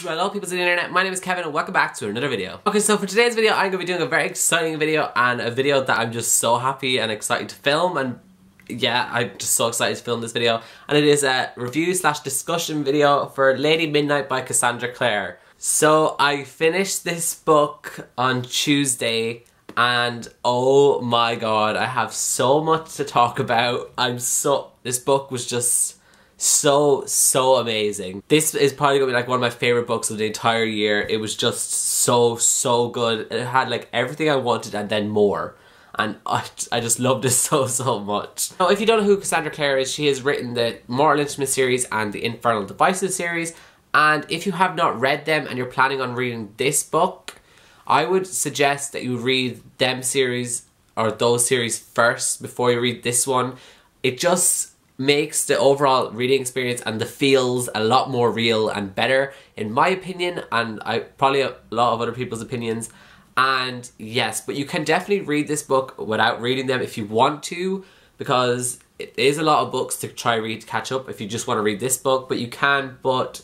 Hello people of the internet, my name is Kevin and welcome back to another video. Okay, so for today's video I'm going to be doing a very exciting video and a video that I'm just so happy and excited to film, and yeah, I'm just so excited to film this video. And it is a review slash discussion video for Lady Midnight by Cassandra Clare. So I finished this book on Tuesday and oh my god, I have so much to talk about. This book was just so amazing. This is probably gonna be like one of my favorite books of the entire year. It was just so good. It had like everything I wanted and then more, and I just loved it so much. Now if you don't know who Cassandra Clare is, she has written the Mortal Instruments series and the Infernal Devices series, and if you have not read them and you're planning on reading this book, I would suggest that you read them series or those series first before you read this one. It just makes the overall reading experience and the feels a lot more real and better, in my opinion, and probably a lot of other people's opinions. And yes, but you can definitely read this book without reading them if you want to, because it is a lot of books to read to catch up if you just want to read this book, but you can. But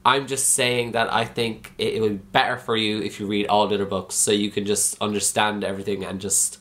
I'm just saying that I think it would be better for you if you read all the other books, so you can just understand everything and just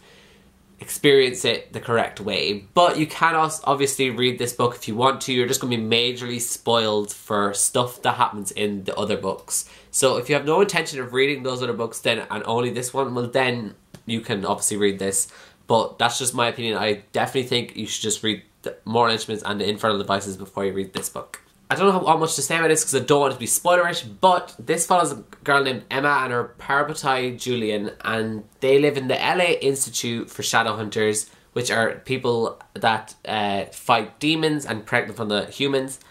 experience it the correct way. But you can also obviously read this book if you want to. You're just going to be majorly spoiled for stuff that happens in the other books. So if you have no intention of reading those other books then and only this one, well then you can obviously read this. But that's just my opinion. I definitely think you should just read the Mortal Instruments and the Infernal Devices before you read this book. I don't know how much to say about this because I don't want it to be spoilerish, but this follows a girl named Emma and her parabatai Julian, and they live in the LA Institute for Shadow Hunters, which are people that fight demons and protect them from the humans.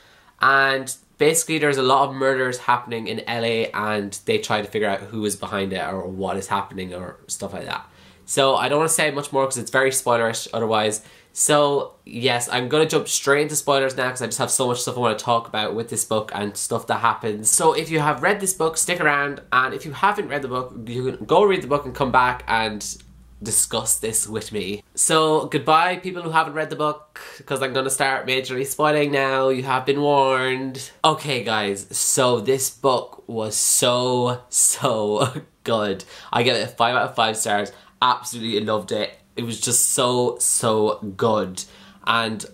And basically there's a lot of murders happening in LA and they try to figure out who is behind it or what is happening or stuff like that. So I don't want to say much more because it's very spoilerish otherwise. So yes, I'm going to jump straight into spoilers now because I just have so much stuff I want to talk about with this book and stuff that happens. So if you have read this book, stick around, and if you haven't read the book, you can go read the book and come back and discuss this with me. So goodbye people who haven't read the book, because I'm going to start majorly spoiling now. You have been warned. Okay guys, so this book was so good. I give it a 5 out of 5 stars. Absolutely loved it. It was just so good, and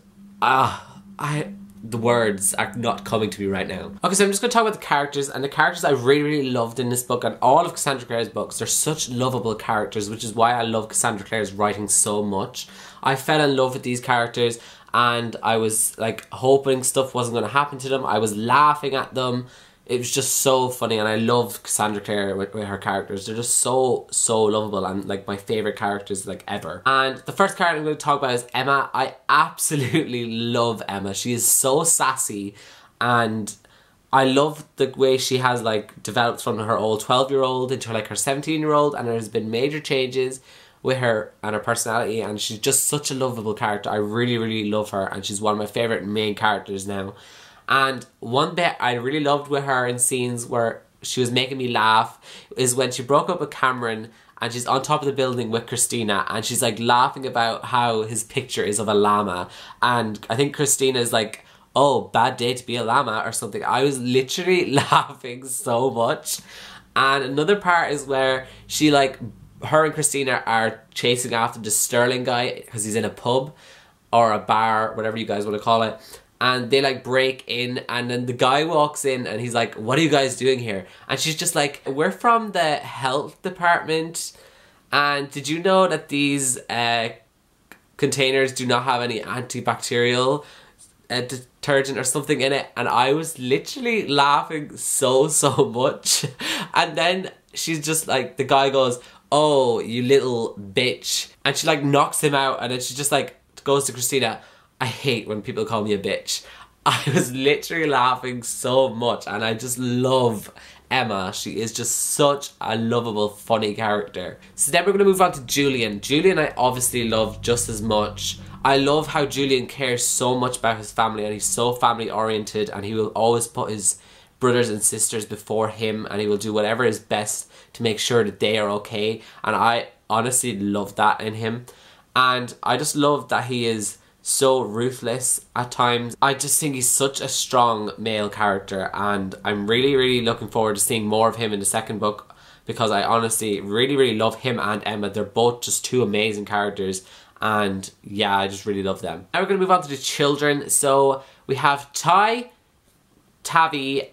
the words are not coming to me right now. Okay, so I'm just going to talk about the characters, and the characters I really loved in this book and all of Cassandra Clare's books. They're such lovable characters, which is why I love Cassandra Clare's writing so much. I fell in love with these characters and I was like hoping stuff wasn't going to happen to them. I was laughing at them. It was just so funny, and I love Cassandra Clare with her characters. They're just so lovable and like my favourite characters like ever. And the first character I'm going to talk about is Emma. I absolutely love Emma. She is so sassy, and I love the way she has like developed from her old 12-year-old into like her 17-year-old, and there's been major changes with her and her personality, and she's just such a lovable character. I really love her, and she's one of my favourite main characters now. And one bit I really loved with her in scenes where she was making me laugh is when she broke up with Cameron and she's on top of the building with Christina, and she's like laughing about how his picture is of a llama, and I think Christina is like, oh, bad day to be a llama or something. I was literally laughing so much. And another part is where she like, her and Christina are chasing after the Sterling guy because he's in a pub or a bar, whatever you guys want to call it. And they like break in, and then the guy walks in and he's like, what are you guys doing here? And she's just like, we're from the health department, and did you know that these containers do not have any antibacterial detergent or something in it? And I was literally laughing so much. And then she's just like, the guy goes, oh, you little bitch, and she like knocks him out, and then she just like goes to Christina, I hate when people call me a bitch. I was literally laughing so much, and I just love Emma. She is just such a lovable, funny character. So then we're going to move on to Julian. Julian I obviously love just as much. I love how Julian cares so much about his family, and he's so family oriented, and he will always put his brothers and sisters before him, and he will do whatever is best to make sure that they are okay. And I honestly love that in him. And I just love that he is so ruthless at times. I just think he's such a strong male character, and I'm really looking forward to seeing more of him in the second book, because I honestly really love him and Emma. They're both just two amazing characters, and yeah, I just really love them. Now we're going to move on to the children. So we have Ty, Tavi,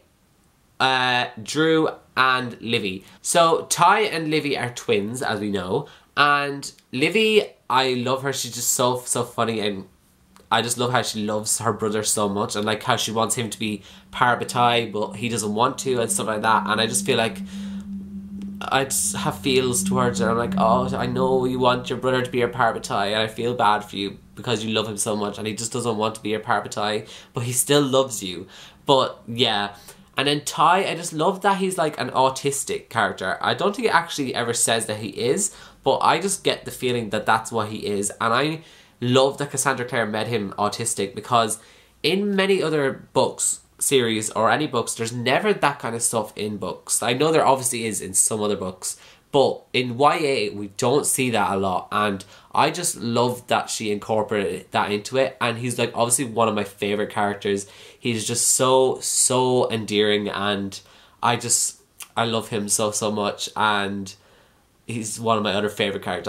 Drew and Livy. So Ty and Livy are twins, as we know, and Livy, I love her. She's just so funny, and I just love how she loves her brother so much, and like how she wants him to be part of Ty, but he doesn't want to, and stuff like that. And I just feel like I just have feels towards her. I'm like, oh, I know you want your brother to be a part of Ty, and I feel bad for you because you love him so much, and he just doesn't want to be a part of Ty, but he still loves you. But yeah. And then Ty, I just love that he's like an autistic character. I don't think it actually ever says that he is, but I just get the feeling that that's what he is. And I love that Cassandra Clare made him autistic, because in many other books, series, or any books, there's never that kind of stuff in books. I know there obviously is in some other books, but in YA, we don't see that a lot. And I just love that she incorporated that into it. And he's like obviously one of my favourite characters. He's just so endearing, and I love him so much. And he's one of my other favourite characters.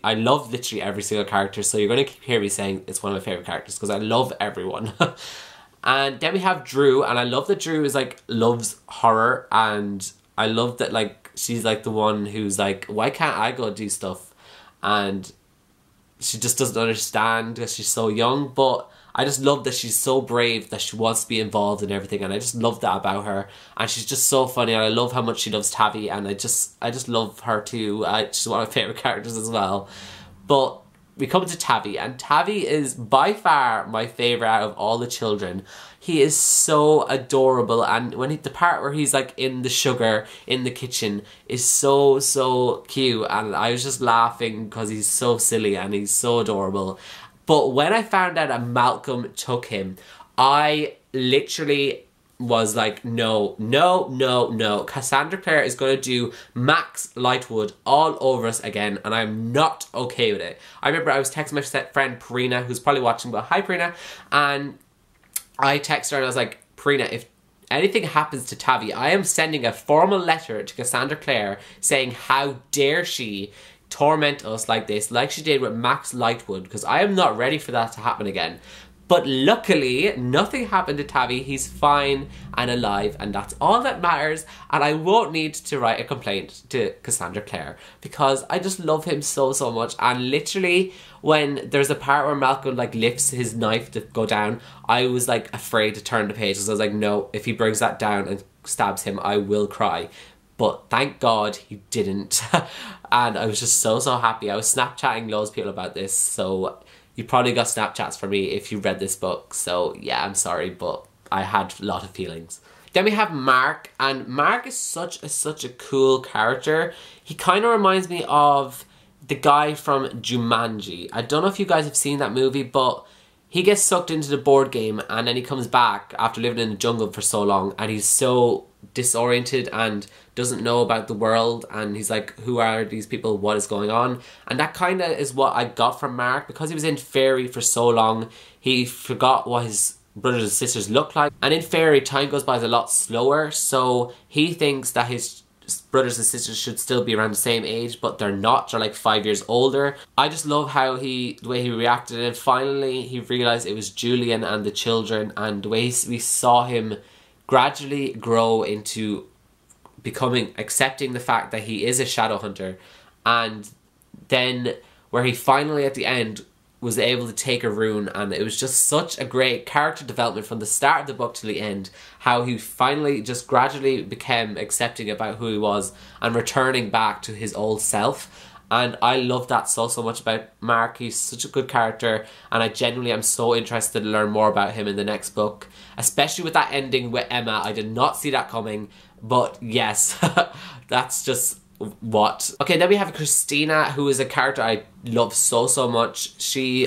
I love literally every single character, so you're going to hear me saying it's one of my favourite characters, because I love everyone. And then we have Drew, and I love that Drew is like, loves horror, and I love that like she's like the one who's like, why can't I go do stuff? And she just doesn't understand because she's so young, but I just love that she's so brave that she wants to be involved in everything, and I just love that about her. And she's just so funny, and I love how much she loves Tavi, and I just love her too. She's one of my favourite characters as well. But we come to Tavi, and Tavi is by far my favourite out of all the children. He is so adorable, and when the part where he's like in the sugar in the kitchen is so cute, and I was just laughing because he's so silly and he's so adorable. But when I found out that Malcolm took him, I literally was like, no. Cassandra Clare is going to do Max Lightwood all over us again, and I'm not okay with it. I remember I was texting my friend Prina, who's probably watching, but hi Prina, and I texted her and I was like, Prina, if anything happens to Tavi, I am sending a formal letter to Cassandra Clare saying how dare she torment us like this, like she did with Max Lightwood, because I am not ready for that to happen again. But luckily, nothing happened to Tavi. He's fine and alive, and that's all that matters. And I won't need to write a complaint to Cassandra Clare, because I just love him so much. And literally, when there's a part where Malcolm like lifts his knife to go down, I was like afraid to turn the page, because I was like, no, if he brings that down and stabs him, I will cry. But thank God he didn't. And I was just so happy. I was Snapchatting loads of people about this, so you probably got Snapchats for me if you read this book. So yeah, I'm sorry, but I had a lot of feelings. Then we have Mark, and Mark is such a cool character. He kind of reminds me of the guy from Jumanji. I don't know if you guys have seen that movie, but he gets sucked into the board game, and then he comes back after living in the jungle for so long, and he's so disoriented and doesn't know about the world, and he's like, who are these people, what is going on? And that kind of is what I got from Mark, because he was in Fairy for so long, he forgot what his brothers and sisters look like. And in Fairy, time goes by a lot slower, so he thinks that his brothers and sisters should still be around the same age, but they're not. They're like 5 years older. I just love how the way he reacted, and finally he realised it was Julian and the children, and the way we saw him gradually grow into accepting the fact that he is a shadow hunter, and then where he finally at the end was able to take a rune. And it was just such a great character development from the start of the book to the end, how he finally just gradually became accepting about who he was and returning back to his old self. And I love that so much about Mark. He's such a good character, and I genuinely am so interested to learn more about him in the next book, especially with that ending with Emma. I did not see that coming, but yes, that's just what. Okay, then we have Christina, who is a character I love so much.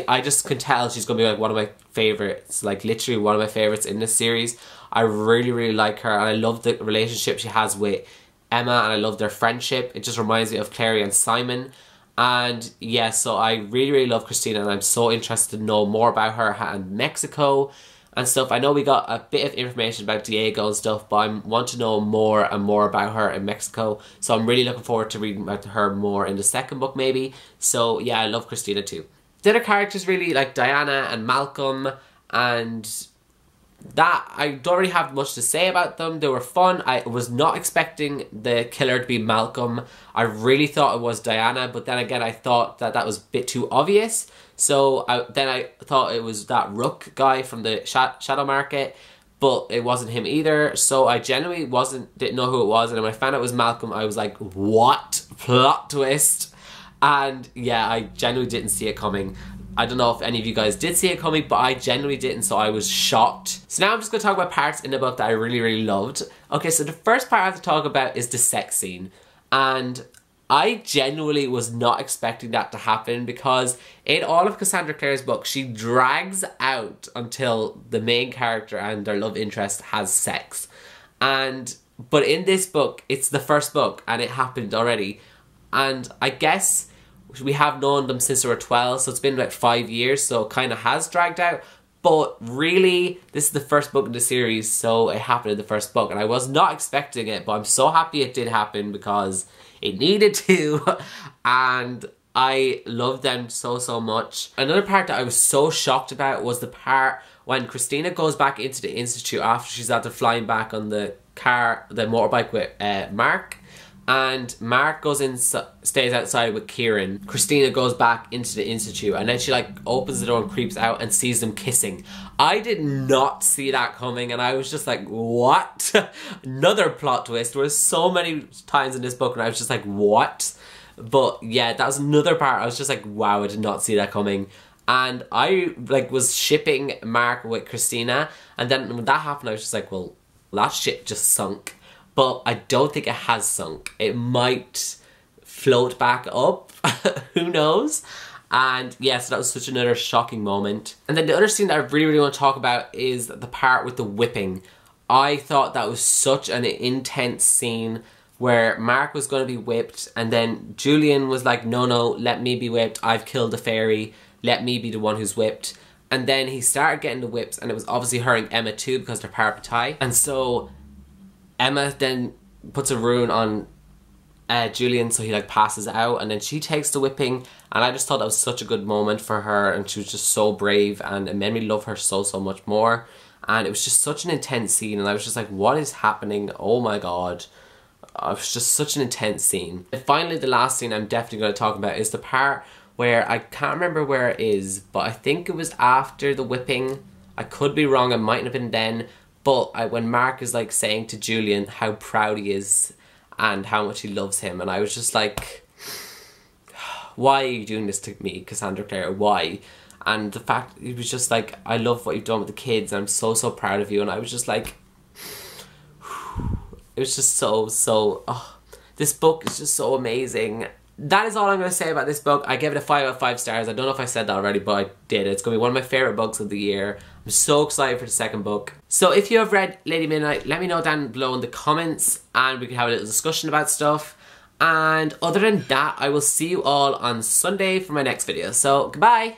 I just can tell she's gonna be like one of my favorites, like literally one of my favorites in this series. I really like her, and I love the relationship she has with Emma, and I love their friendship. It just reminds me of Clary and Simon. And yeah, so I really love Christina, and I'm so interested to know more about her and Mexico and stuff. I know we got a bit of information about Diego and stuff, but I want to know more and more about her in Mexico. So I'm really looking forward to reading about her more in the second book maybe. So yeah, I love Christina too. The other characters really, like Diana and Malcolm, and that I don't really have much to say about them. They were fun. I was not expecting the killer to be Malcolm. I really thought it was Diana, but then again I thought that was a bit too obvious. So then I thought it was that Rook guy from the Shadow Market, but it wasn't him either. So I genuinely didn't know who it was, and when I found out it was Malcolm, I was like, what? Plot twist. And yeah, I genuinely didn't see it coming. I don't know if any of you guys did see it coming, but I genuinely didn't, so I was shocked. So now I'm just going to talk about parts in the book that I really loved. Okay, so the first part I have to talk about is the sex scene. And I genuinely was not expecting that to happen, because in all of Cassandra Clare's book, she drags out until the main character and their love interest has sex. But in this book, it's the first book and it happened already. And I guess we have known them since they were 12, so it's been about 5 years, so it kind of has dragged out. But really, this is the first book in the series, so it happened in the first book. And I was not expecting it, but I'm so happy it did happen because it needed to. And I love them so much. Another part that I was so shocked about was the part when Christina goes back into the Institute after she's after flying back on the motorbike with Mark. And Mark goes in, stays outside with Kieran. Christina goes back into the Institute, and then she like opens the door and creeps out and sees them kissing. I did not see that coming, and I was just like, what? Another plot twist. There were so many times in this book and I was just like, what? But yeah, that was another part. I was just like, wow, I did not see that coming. And I like was shipping Mark with Christina, and then when that happened I was just like, well, that ship just sunk. But I don't think it has sunk. It might float back up. Who knows? And yeah, so that was such another shocking moment. And then the other scene that I really want to talk about is the part with the whipping. I thought that was such an intense scene where Mark was going to be whipped, and then Julian was like, no, let me be whipped. I've killed the fairy. Let me be the one who's whipped. And then he started getting the whips, and it was obviously hurting Emma too because they're parapetai. And so Emma then puts a rune on Julian, so he like passes out, and then she takes the whipping, and I just thought that was such a good moment for her, and she was just so brave, and it made me love her so much more. And it was just such an intense scene, and I was just like, what is happening? Oh my god. It was just such an intense scene. And finally, the last scene I'm definitely going to talk about is the part where I can't remember where it is, but I think it was after the whipping. I could be wrong, it mightn't have been then. But when Mark is like saying to Julian how proud he is and how much he loves him, and I was just like, why are you doing this to me, Cassandra Clare? Why? And the fact he was just like, I love what you've done with the kids, and I'm so proud of you. And I was just like, it was just this book is just so amazing. That is all I'm going to say about this book. I gave it a 5 out of 5 stars. I don't know if I said that already, but I did. It's going to be one of my favourite books of the year. I'm so excited for the second book. So if you have read Lady Midnight, let me know down below in the comments, and we can have a little discussion about stuff. And other than that, I will see you all on Sunday for my next video. So, goodbye!